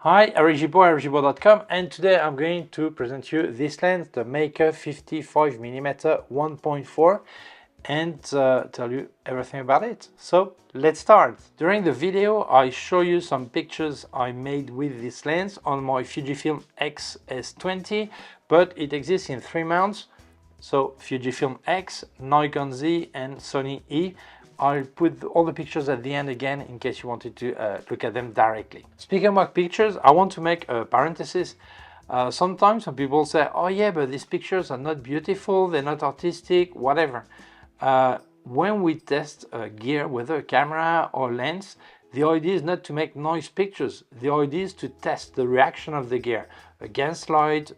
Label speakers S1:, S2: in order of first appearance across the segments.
S1: Hi, I'm Gibaud, and today I'm going to present you this lens, the Meike 55mm 1.4, and tell you everything about it. So let's start. During the video I show you some pictures I made with this lens on my Fujifilm X S20, but it exists in three mounts. So Fujifilm X, Nikon Z and Sony E. I'll put all the pictures at the end again in case you wanted to look at them directly. Speaking about pictures, I want to make a parenthesis. Sometimes some people say, oh yeah, but these pictures are not beautiful, they're not artistic, whatever. When we test gear, whether a camera or lens, the idea is not to make nice pictures. The idea is to test the reaction of the gear against light,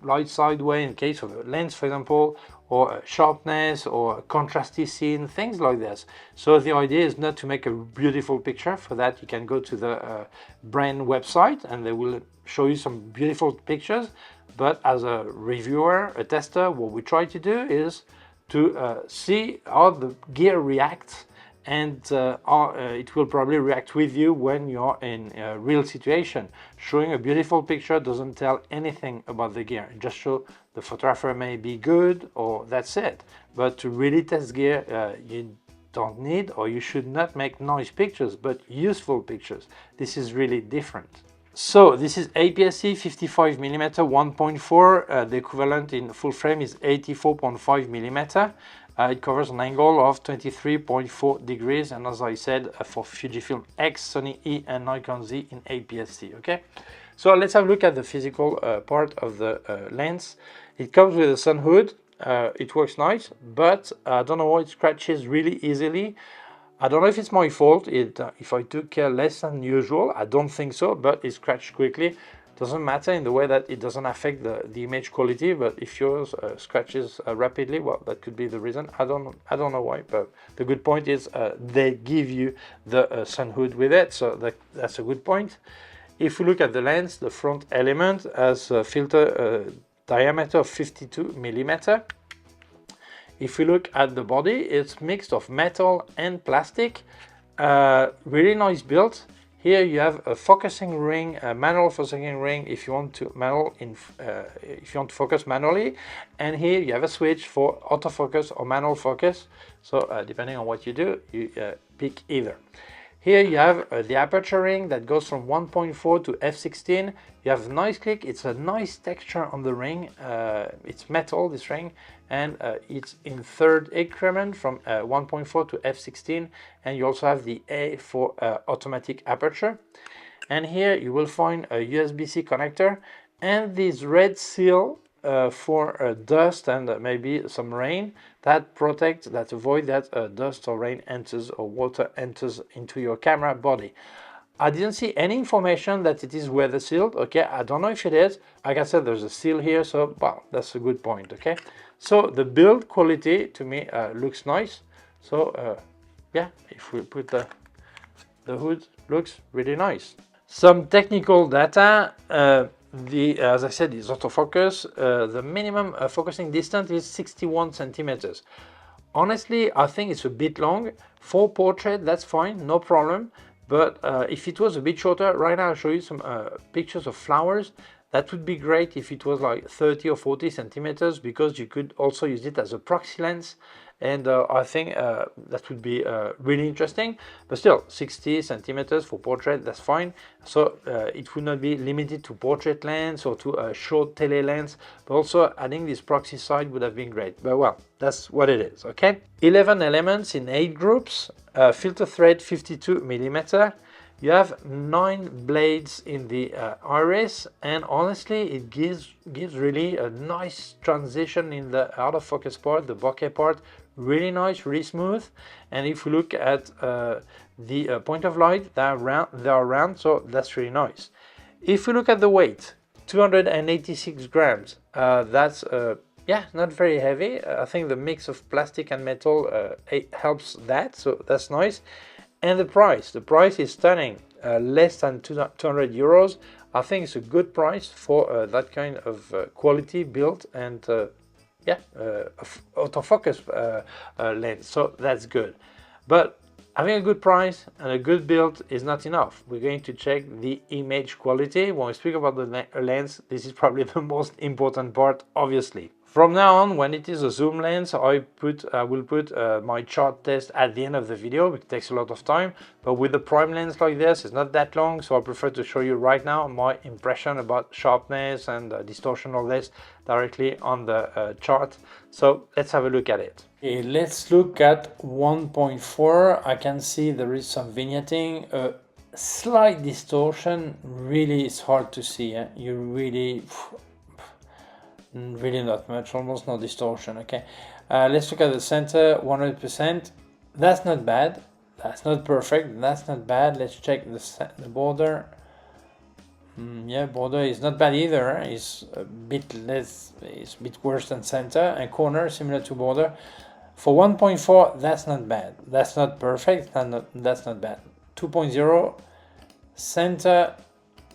S1: light sideways in case of a lens, for example, or sharpness or contrasty scene, things like this. So the idea is not to make a beautiful picture. For that, you can go to the brand website and they will show you some beautiful pictures. But as a reviewer, a tester, what we try to do is to see how the gear reacts, and it will probably react with you when you're in a real situation. Showing a beautiful picture doesn't tell anything about the gear. It just shows the photographer may be good or that's it. But to really test gear, you don't need or you should not make nice pictures, but useful pictures. This is really different. So this is APSC 55mm 1.4. The equivalent in full frame is 84.5mm. It covers an angle of 23.4 degrees, and as I said, for Fujifilm X, Sony E and Nikon Z in APS-C. Okay, so let's have a look at the physical part of the lens. It comes with a sun hood. It works nice, but I don't know why it scratches really easily. I don't know if it's my fault, if I took care less than usual. I don't think so, but it scratched quickly. Doesn't matter in the way that it doesn't affect the image quality, but if yours scratches rapidly, well, that could be the reason. I don't know why, but the good point is they give you the sun hood with it, so that's a good point. If we look at the lens, the front element has a filter diameter of 52mm. If we look at the body, it's mixed of metal and plastic. Really nice build. Here you have a focusing ring, a manual focusing ring if you want to focus manually, and here you have a switch for autofocus or manual focus. So depending on what you do, you pick either. Here you have the aperture ring that goes from 1.4 to f16. You have nice click. It's a nice texture on the ring. It's metal, this ring, and it's in third increment from 1.4 to f16. And you also have the A for automatic aperture. And here you will find a USB-C connector and this red seal for dust and maybe some rain that avoid that dust or rain enters or water enters into your camera body. I didn't see any information that it is weather sealed. Okay, I don't know if it is. Like I said, there's a seal here, so well, that's a good point. Okay, so the build quality to me looks nice. So yeah, if we put the hood, looks really nice. Some technical data. As I said, is autofocus. The minimum focusing distance is 61 centimeters. Honestly, I think it's a bit long. For portrait, that's fine, no problem. But if it was a bit shorter, right now I'll show you some pictures of flowers. That would be great if it was like 30 or 40 centimeters, because you could also use it as a proxy lens. And I think that would be really interesting. But still, 60 centimeters for portrait, that's fine. So it would not be limited to portrait lens or to a short tele lens, but also adding this proxy side would have been great. But well, that's what it is, okay? 11 elements in 8 groups, filter thread 52mm. You have 9 blades in the iris, and honestly it gives really a nice transition in the out of focus part, the bokeh part. Really nice, really smooth. And if we look at the point of light, they are round, so that's really nice. If we look at the weight, 286 grams, that's yeah, not very heavy. I think the mix of plastic and metal helps that, so that's nice. And the price is stunning, less than 200 euros. I think it's a good price for that kind of quality build and yeah, autofocus lens, so that's good. But Having a good price and a good build is not enough. We're going to check the image quality. When we speak about the lens, this is probably the most important part, obviously. From now on, when it is a zoom lens, I will put my chart test at the end of the video. It takes a lot of time, but with a prime lens like this, it's not that long, so I prefer to show you right now my impression about sharpness and distortion of this directly on the chart. So let's have a look at it. Okay, let's look at 1.4. I can see there is some vignetting, a slight distortion. Really, it's hard to see. You really not much, almost no distortion. Okay, let's look at the center, 100%. That's not bad. That's not perfect. That's not bad. Let's check the border. Yeah, border is not bad either. It's a bit less, it's a bit worse than center, and corner similar to border. For 1.4, that's not bad. That's not perfect. That's not bad. 2.0 center,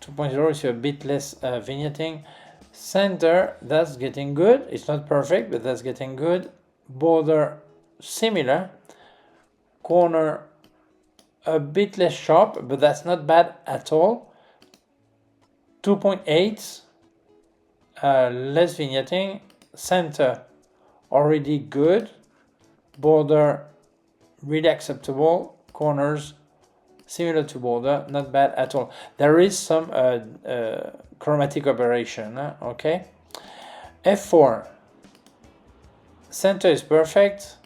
S1: 2.0 is a bit less vignetting. Center, that's getting good. It's not perfect, but that's getting good. Border, similar. Corner, a bit less sharp, but that's not bad at all. 2.8, less vignetting. Center, already good. Border, really acceptable. Corners, similar to border, not bad at all. There is some chromatic aberration, okay? f4, center is perfect,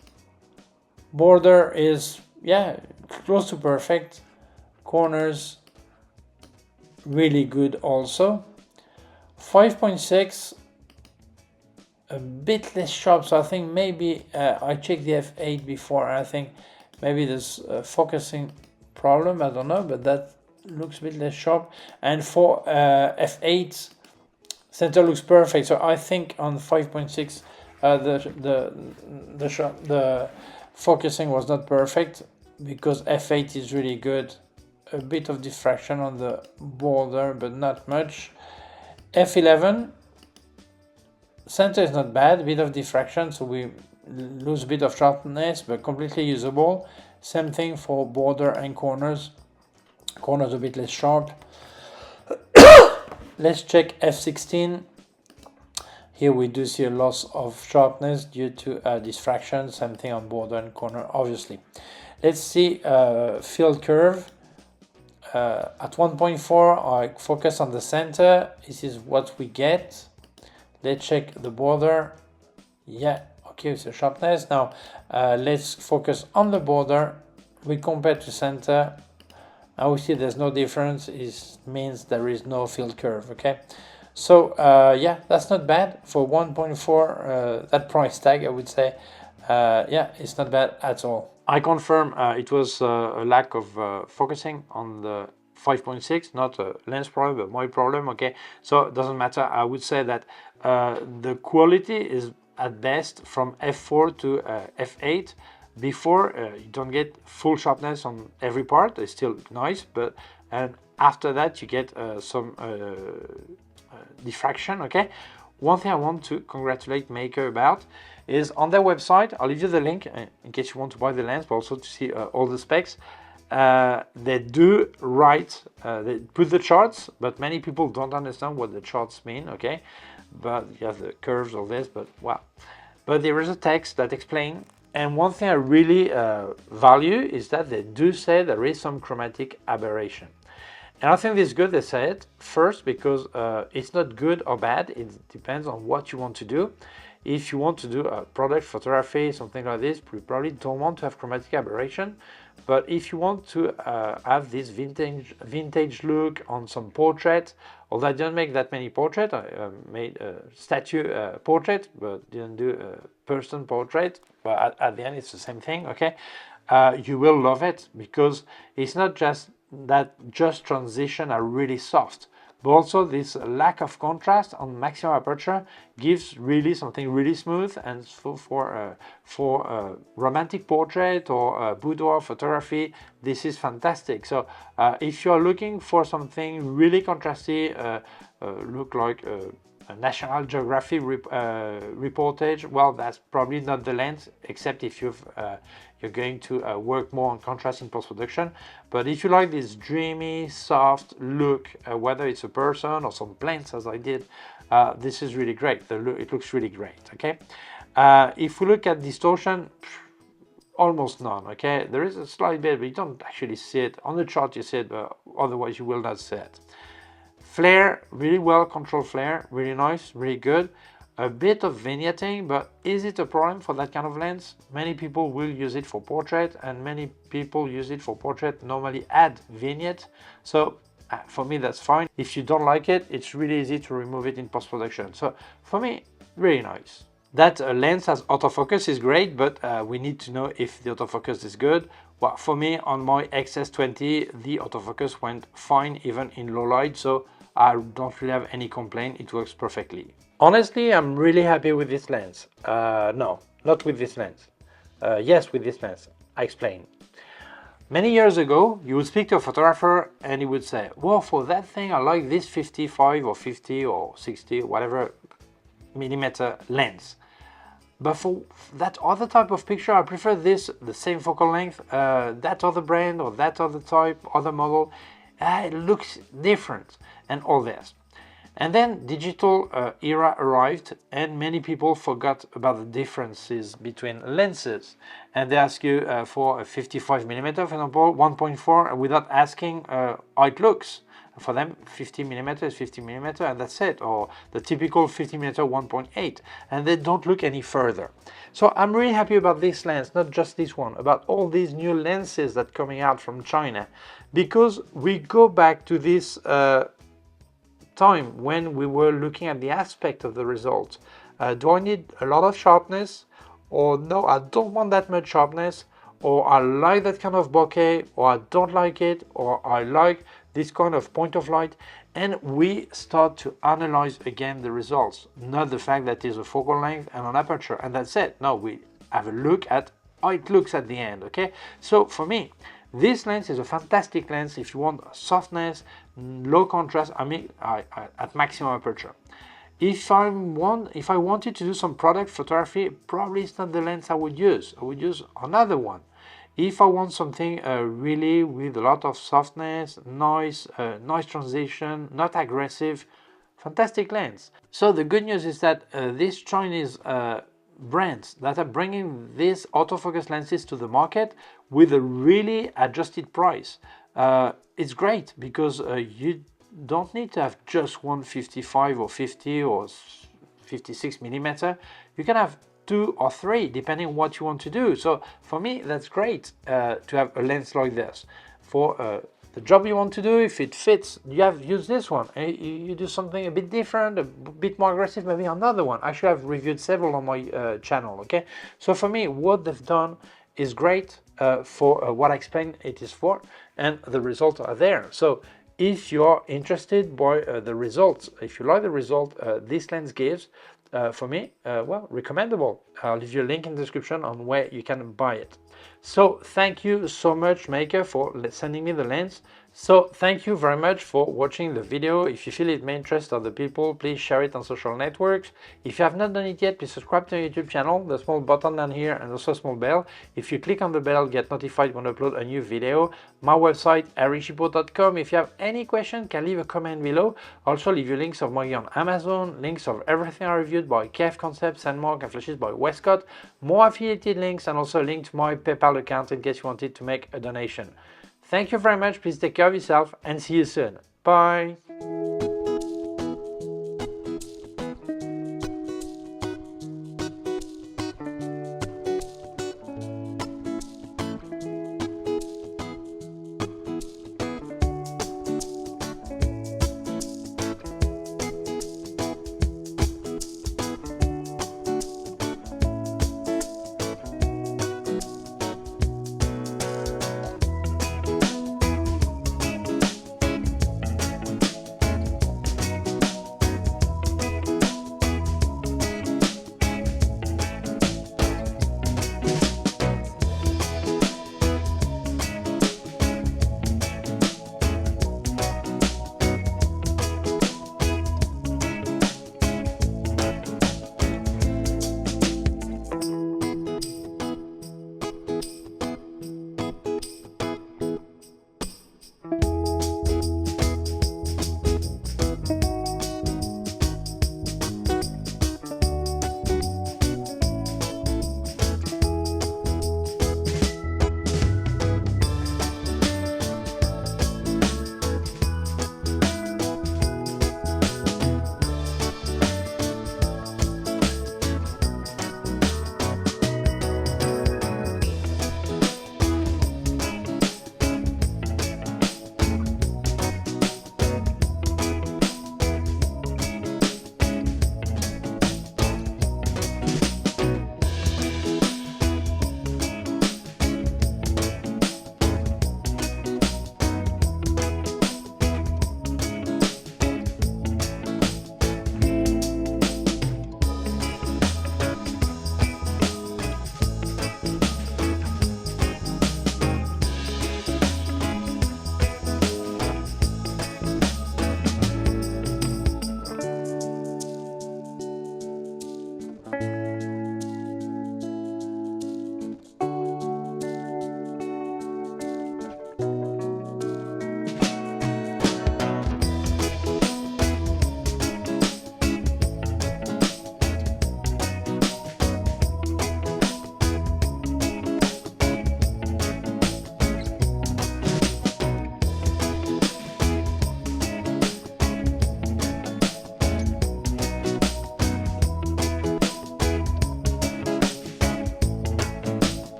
S1: border is, yeah, close to perfect, corners really good also. 5.6, a bit less sharp, so I think maybe I checked the f8 before, I think maybe there's a focusing problem, I don't know, but that looks a bit less sharp. And for f8, center looks perfect, so I think on 5.6 the focusing was not perfect, because f8 is really good. A bit of diffraction on the border, but not much. f11, center is not bad, a bit of diffraction, so we lose a bit of sharpness, but completely usable. Same thing for border and corners. Corners a bit less sharp. Let's check f16. Here we do see a loss of sharpness due to diffraction. Same thing on border and corner, obviously. Let's see field curve. At 1.4, I focus on the center. This is what we get. Let's check the border. Yeah, okay, it's a sharpness. Now let's focus on the border. We compare to center. Now we see there's no difference. It means there is no field curve. Okay, so yeah, that's not bad for 1.4. That price tag, I would say. Yeah, it's not bad at all. I confirm it was a lack of focusing on the 5.6, not a lens problem, but my problem. Okay, so it doesn't matter. I would say that the quality is at best from f4 to f8. Before you don't get full sharpness on every part. It's still nice, but and after that you get some diffraction. Okay, one thing I want to congratulate Meike about is on their website. I'll leave you the link in case you want to buy the lens, but also to see all the specs. They do write, they put the charts, but many people don't understand what the charts mean. Okay, but you have the curves of this, but wow. But there is a text that explains. And one thing I really value is that they do say there is some chromatic aberration. And I think this is good they say it first, because it's not good or bad. It depends on what you want to do. If you want to do a product photography, something like this, you probably don't want to have chromatic aberration. But if you want to have this vintage look on some portrait, although I didn't make that many portraits, I made a statue portrait, but didn't do a person portrait. But at the end, it's the same thing. Okay, you will love it, because it's not just that transition are really soft, but also this lack of contrast on maximum aperture gives really something really smooth. And for romantic portrait or boudoir photography, this is fantastic. So if you're looking for something really contrasty, look like a National Geographic reportage, well, that's probably not the lens, except if you're going to work more on contrast in post-production. But if you like this dreamy, soft look, whether it's a person or some plants as I did, this is really great. It looks really great, okay? If we look at distortion, almost none, okay? There is a slight bit, but you don't actually see it. On the chart you see it, but otherwise you will not see it. Flare, really well controlled flare, really nice, really good. A bit of vignetting, but is it a problem for that kind of lens? Many people will use it for portrait, and many people use it for portrait normally add vignette. So for me that's fine. If you don't like it, it's really easy to remove it in post-production. So for me, really nice. That lens has autofocus is great, but we need to know if the autofocus is good. Well, for me, on my XS20, the autofocus went fine even in low light, so I don't really have any complaint. It works perfectly. Honestly, I'm really happy with this lens. No, not with this lens. Yes, with this lens. I explain. Many years ago, you would speak to a photographer and he would say, well, for that thing, I like this 55 or 50 or 60, whatever millimeter lens. But for that other type of picture, I prefer this, the same focal length, that other brand or that other type, other model. It looks different and all this. And then digital era arrived and many people forgot about the differences between lenses. And they ask you for a 55mm, for example, 1.4, without asking how it looks. For them, 50mm is 50mm and that's it, or the typical 50mm 1.8, and they don't look any further. So I'm really happy about this lens, not just this one, about all these new lenses that are coming out from China, because we go back to this time when we were looking at the aspect of the results. Do I need a lot of sharpness? Or no, I don't want that much sharpness, or I like that kind of bokeh, or I don't like it, or I like this kind of point of light, and we start to analyze again the results, not the fact that it's a focal length and an aperture, and that's it. No, we have a look at how it looks at the end, okay? So for me, this lens is a fantastic lens if you want softness, low contrast, I mean, at maximum aperture. If I wanted to do some product photography, probably it's not the lens I would use. I would use another one. If I want something really with a lot of softness, noise transition, not aggressive, fantastic lens. So the good news is that these Chinese brands that are bringing these autofocus lenses to the market with a really adjusted price, it's great because you don't need to have just one 55 or 50 or 56mm. You can have 2 or 3 depending on what you want to do. So for me that's great to have a lens like this for the job you want to do. If it fits, use this one. You do something a bit different, a bit more aggressive, maybe another one. Actually, I've reviewed several on my channel, okay? So for me, what they've done is great for what I explained it is for, and the results are there. So if you're interested by the results, if you like the result this lens gives, for me, well, recommendable. I'll leave you a link in the description on where you can buy it. So thank you so much, Meike, for sending me the lens. So thank you very much for watching the video. If you feel it may interest other people, please share it on social networks. If you have not done it yet, please subscribe to our YouTube channel, the small button down here and also a small bell. If you click on the bell, get notified when I upload a new video. My website, gibaud.com. If you have any question, can leave a comment below. Also leave you links of my gear on Amazon, links of everything I reviewed by K&F Concept, Sandmarc and Flashes by Westcott, more affiliated links, and also a link to my PayPal account in case you wanted to make a donation. Thank you very much, please take care of yourself and see you soon. Bye!